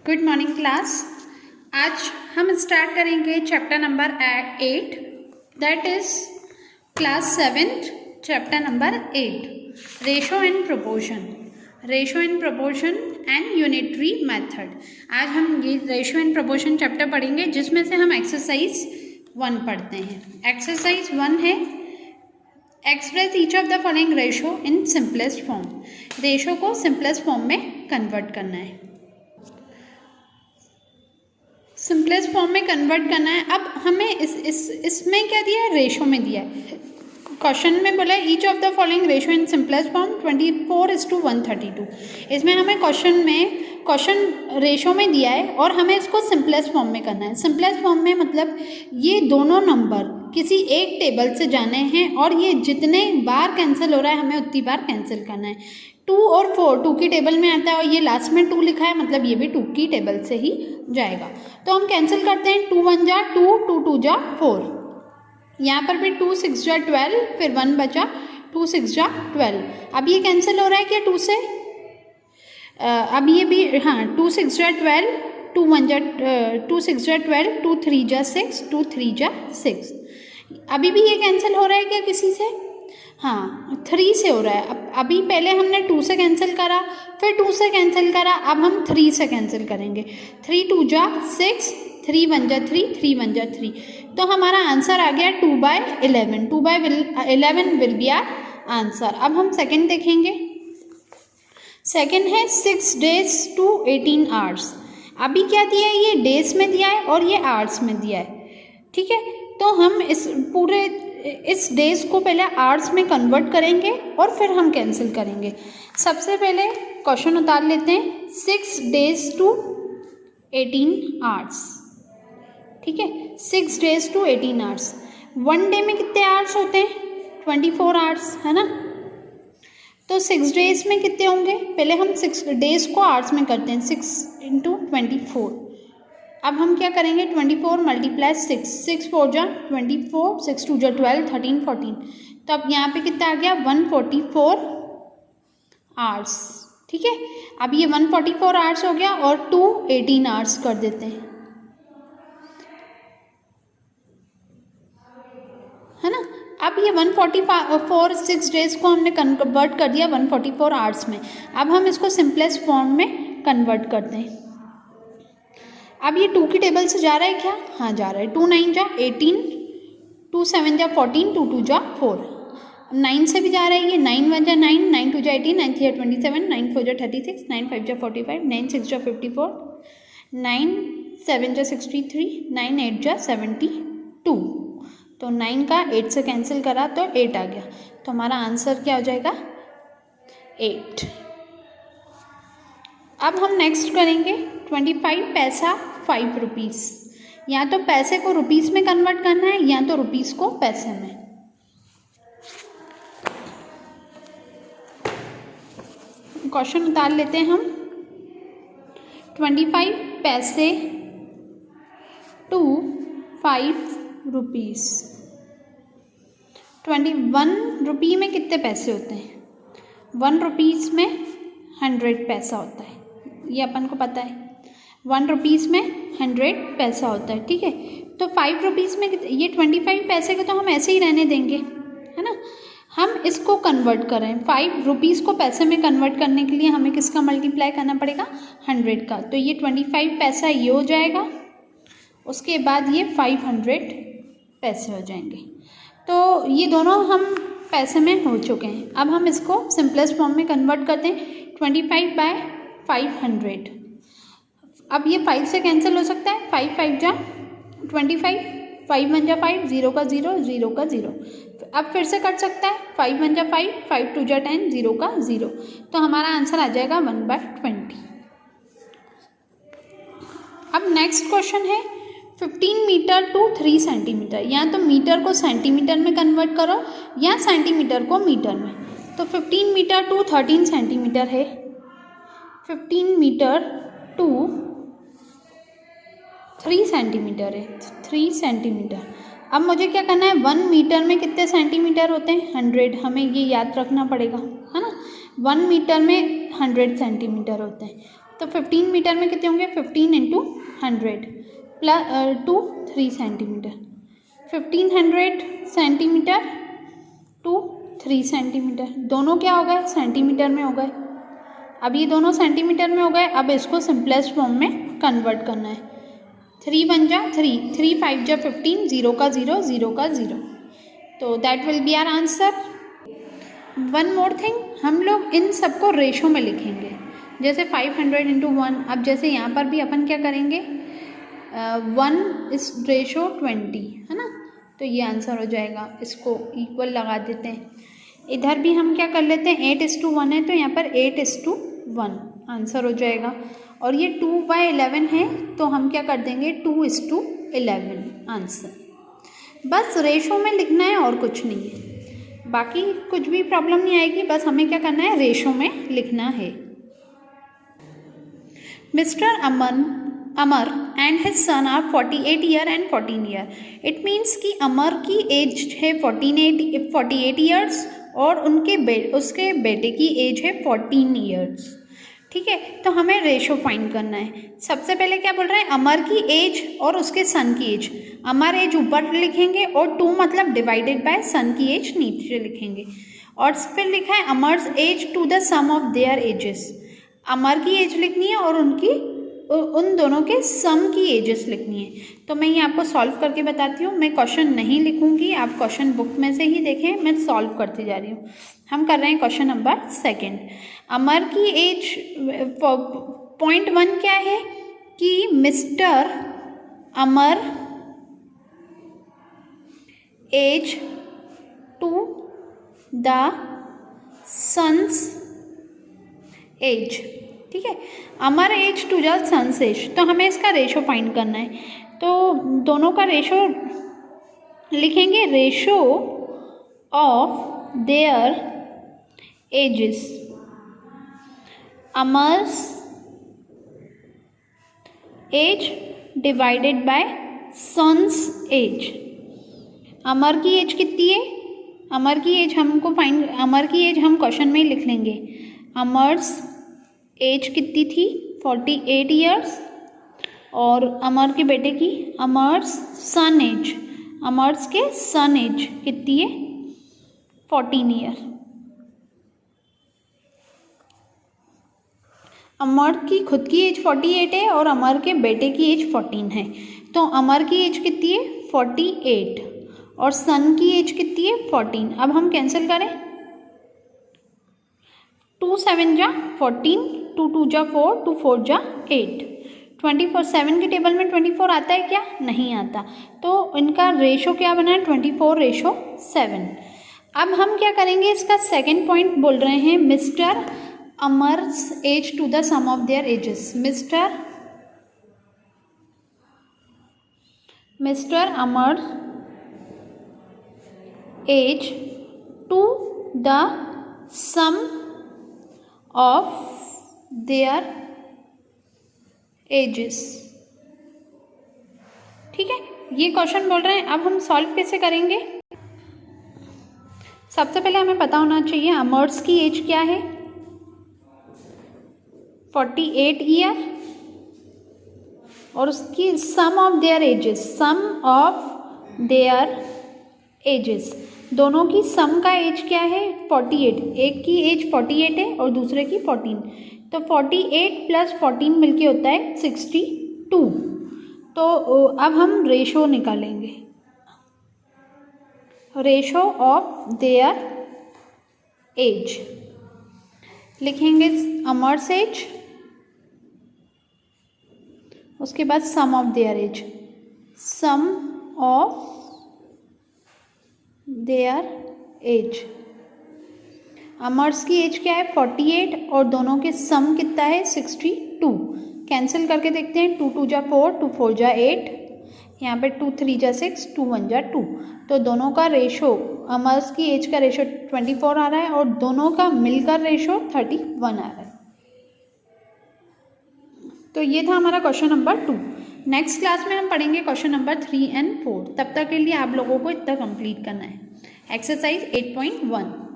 Good morning class. आज हम start करेंगे chapter number 8, that is class 7th chapter number 8, ratio and proportion and unitary method. आज हम ये रेशो एंड प्रोपोर्शन चैप्टर पढ़ेंगे, जिसमें से हम एक्सरसाइज 1 पढ़ते हैं। एक्सरसाइज 1 है express each of the following ratio in simplest form. Ratio को सिंपलेस्ट फॉर्म में कन्वर्ट करना है, सिंपलेस्ट फॉर्म में कन्वर्ट करना है। अब हमें इसमें क्या दिया है, रेशो में दिया है। क्वेश्चन में बोला each of the following ratio in simplest form 24:132। इसमें हमें क्वेश्चन रेशो में दिया है और हमें इसको सिंपलेस्ट फॉर्म में करना है। सिंपलेस्ट फॉर्म में मतलब ये दोनों नंबर किसी एक टेबल से जाने हैं और ये जितने बार कैंसिल हो रहा है हमें उतनी बार कैंसिल करना है। 2 और 4 2 की टेबल में आता है और ये लास्ट में 2 लिखा है, मतलब ये भी 2 की टेबल से ही जाएगा। तो हम कैंसिल करते हैं। 2 1 जा 2, 2 2 जा 4, यहाँ पर भी 2 6 जा 12, फिर 1 बचा, 2 6 जा 12। अब ये कैंसिल हो रहा है क्या 2 से? अब ये भी 2 6 जा 12, 2 1 जा 2 6 जा 12, 2 3 जा 6, 2 3 जा 6। अभी भी ये कैंसिल हो रहा है क्या किसी से? 3 से हो रहा है। अब अभी पहले हमने 2 से कैंसिल करा, फिर 2 से कैंसिल करा, अब हम 3 से कैंसिल करेंगे। 3 2 जा 6, 3 1 जा 3, 3 1 जा 3। तो हमारा आंसर आ गया 2/11। 2/11 विल बी आवर आंसर। अब हम सेकंड देखेंगे। सेकंड है 6 days to 18 hours। अभी क्या दिया है, ये डेज में दिया है और ये आवर्स में दिया है, ठीक है। तो हम इस डेज को पहले आवर्स में कन्वर्ट करेंगे और फिर हम कैंसिल करेंगे। सबसे पहले क्वेश्चन उतार लेते हैं। 6 days to 18 hours, ठीक है। 6 days to 18 hours। 1 डे में कितने आवर्स होते हैं? 24 आवर्स, है ना। तो 6 days में कितने होंगे? पहले हम 6 days को आवर्स में करते हैं। 6 × 24। अब हम क्या करेंगे? 24 × 6, 6 4 जा 24, 6 2 जा 12, 13 14। तो अब यहाँ पे कितना आ गया? 144 आवर्स, ठीक है। अब ये 144 आवर्स हो गया और 2 18 आवर्स कर देते हैं, है ना। अब ये 144 6 डेज को हमने कन्वर्ट कर दिया 144 आवर्स में। अब हम इसको सिंपलेस्ट फॉर्म में कन्वर्ट करते हैं। अब ये 2 की टेबल से जा रहा है क्या? हाँ जा रहा है। 2 9 जा 18, 2 7 जा 14, 2 2 जा 4। 9 से भी जा रहा है ये। 9 1 जा 9, 9 2 जा 18, 9 3 जा 27, 9 4 जा 36, 9 5 जा 45, 9 6 जा 54, 9 7 जा 63, 9 8 जा 72। तो 9 का 8 से कैंसिल करा तो 8 आ गया। तो हमारा आंसर क्या हो जाएगा? 8। अब हम नेक्स्ट करेंगे 25 पैसा 5 रुपीज़। या तो पैसे को रुपीज़ में कन्वर्ट करना है या तो रुपीज़ को पैसे में। क्वेश्चन उतार लेते हैं हम। 25 पैसे टू 5 रुपीज़। 21 रुपये में कितने पैसे होते हैं? 1 रुपीज़ में 100 पैसा होता है, ये अपन को पता है। 1 रुपीज़ में 100 पैसा होता है, ठीक है। तो 5 रुपीज़ में ये 25 पैसे को तो हम ऐसे ही रहने देंगे, है ना। हम इसको कन्वर्ट करें 5 रुपीज़ को पैसे में कन्वर्ट करने के लिए हमें किसका मल्टीप्लाई करना पड़ेगा? 100 का। तो ये 25 पैसा ये हो जाएगा, उसके बाद ये 500 पैसे हो जाएंगे। तो ये दोनों हम पैसे में हो चुके हैं। अब हम इसको सिंपलेस्ट फॉर्म में कन्वर्ट करते हैं। 25/500। अब ये 5 से कैंसिल हो सकता है। 5 5 जा 25, 5 1 जा 5, 0 का 0, 0 का 0। अब फिर से कट सकता है। 5 1 जा 5, 5 2 जा 10, 0 का 0। तो हमारा आंसर आ जाएगा 1/20। अब नेक्स्ट क्वेश्चन है 15 मीटर टू 3 सेंटीमीटर। या तो मीटर को सेंटीमीटर में कन्वर्ट करो या सेंटीमीटर को मीटर में। तो 15 मीटर टू 13 सेंटीमीटर है। 15 मीटर टू 3 सेंटीमीटर है, 3 सेंटीमीटर। अब मुझे क्या करना है? 1 मीटर में कितने सेंटीमीटर होते हैं? 100। हमें ये याद रखना पड़ेगा, है ना। 1 मीटर में 100 सेंटीमीटर होते हैं, तो 15 मीटर में कितने होंगे, 15 into 100 plus to 3 centimetre, 1500 centimetre to 3 centimetre, दोनों क्या हो गए, सेंटीमीटर में हो गए। अब ये दोनों सेंटीमीटर में हो गए, अब इसको सिंपलेस्ट फॉर्म में कन्वर्ट करना है। 3 1 जा 3, 3 5 जा 15, 0 का 0, 0 का 0, तो that will be our answer. One more thing, हम लोग इन सबको रेशो में लिखेंगे, जैसे 500 इंटू 1। अब जैसे यहाँ पर भी अपन क्या करेंगे, 1 इस रेशो 20 है ना, तो ये आंसर हो जाएगा। इसको इक्वल लगा देते हैं। इधर भी हम क्या कर लेते हैं, 8:1 है, तो यहाँ पर 8:1 आंसर हो जाएगा। और ये 2/11 है, तो हम क्या कर देंगे, 2:11 आंसर। बस रेशो में लिखना है और कुछ नहीं है, बाकी कुछ भी प्रॉब्लम नहीं आएगी, बस हमें क्या करना है, रेशो में लिखना है। Mister Amar and his son are 48 year and 14 year. It means कि अमर की एज है 48 ईयर्स और उसके बेटे की एज है 14 ईयर्स। ठीक है, तो हमें रेशो फाइंड करना है। सबसे पहले क्या बोल रहे हैं, अमर की एज और उसके सन की एज। अमर एज ऊपर लिखेंगे और 2 मतलब डिवाइडेड बाय सन की एज नीचे लिखेंगे। और फिर लिखा है Amar's age to the sum of their ages. Amar की एज लिखनी है और उन दोनों के सम की एजेस लिखनी है। तो मैं ये आपको सॉल्व करके बताती हूँ। मैं क्वेश्चन नहीं लिखूंगी, आप क्वेश्चन बुक में से ही देखें, मैं सॉल्व करती जा रही हूँ। हम कर रहे हैं क्वेश्चन नंबर 2। अमर की एज पॉइंट 1 क्या है कि mister Amar age to the son's age. ठीक है, Amar age to the son's age, तो हमें इसका रेशो फाइंड करना है। तो दोनों का रेशो लिखेंगे, ratio of their ages. Amar's age divided by son's age. Amar की एज कितनी है, अमर की एज हम क्वेश्चन में ही लिख लेंगे। अमर्स एज कितनी थी, 48 ईयर्स, और अमर के बेटे की अमर्स सन एज, अमर्स के सन एज कितनी है, 14 ईयर। अमर की खुद की एज 48 है और अमर के बेटे की एज 14 है, तो अमर की एज कितनी है, 48, और सन की एज कितनी है, 14। अब हम कैंसिल करें, 2 7 जा 14, 2 2 जा 4, 2 4 जा 8, 24 7 के टेबल में 24 आता है क्या, नहीं आता, तो इनका रेशो क्या बना है, 24:7। अब हम क्या करेंगे, इसका सेकंड पॉइंट बोल रहे हैं, mister Amar's age to the sum of their ages. Mister Amar age to the sum of their ages. ठीक है, ये क्वेश्चन बोल रहे हैं। अब हम सॉल्व कैसे करेंगे, सबसे पहले हमें पता होना चाहिए अमर्स की एज क्या है, 48 ईयर, और उसकी सम ऑफ देयर एजेस, दोनों की सम का एज क्या है, 48। एक की एज 48 है और दूसरे की 14, तो 48 प्लस 14 मिलके होता है 62। तो अब हम रेशो निकालेंगे, रेशो ऑफ देयर एज लिखेंगे, अमर्स एज, उसके बाद sum of their age, sum of their age. Amar's की एज क्या है, 48, और दोनों के सम कितना है, 62। कैंसिल करके देखते हैं, 2 2 जा 4, 2 4 जा 8, यहाँ पे 2 3 जा 6, 2 1 जा 2, तो दोनों का रेशो, अमर्स की एज का रेशो 24 आ रहा है और दोनों का मिलकर रेशो 31 आ रहा है। तो ये था हमारा क्वेश्चन नंबर 2। नेक्स्ट क्लास में हम पढ़ेंगे क्वेश्चन नंबर 3 और 4। तब तक के लिए आप लोगों को इतना कंप्लीट करना है। एक्सरसाइज 8.1।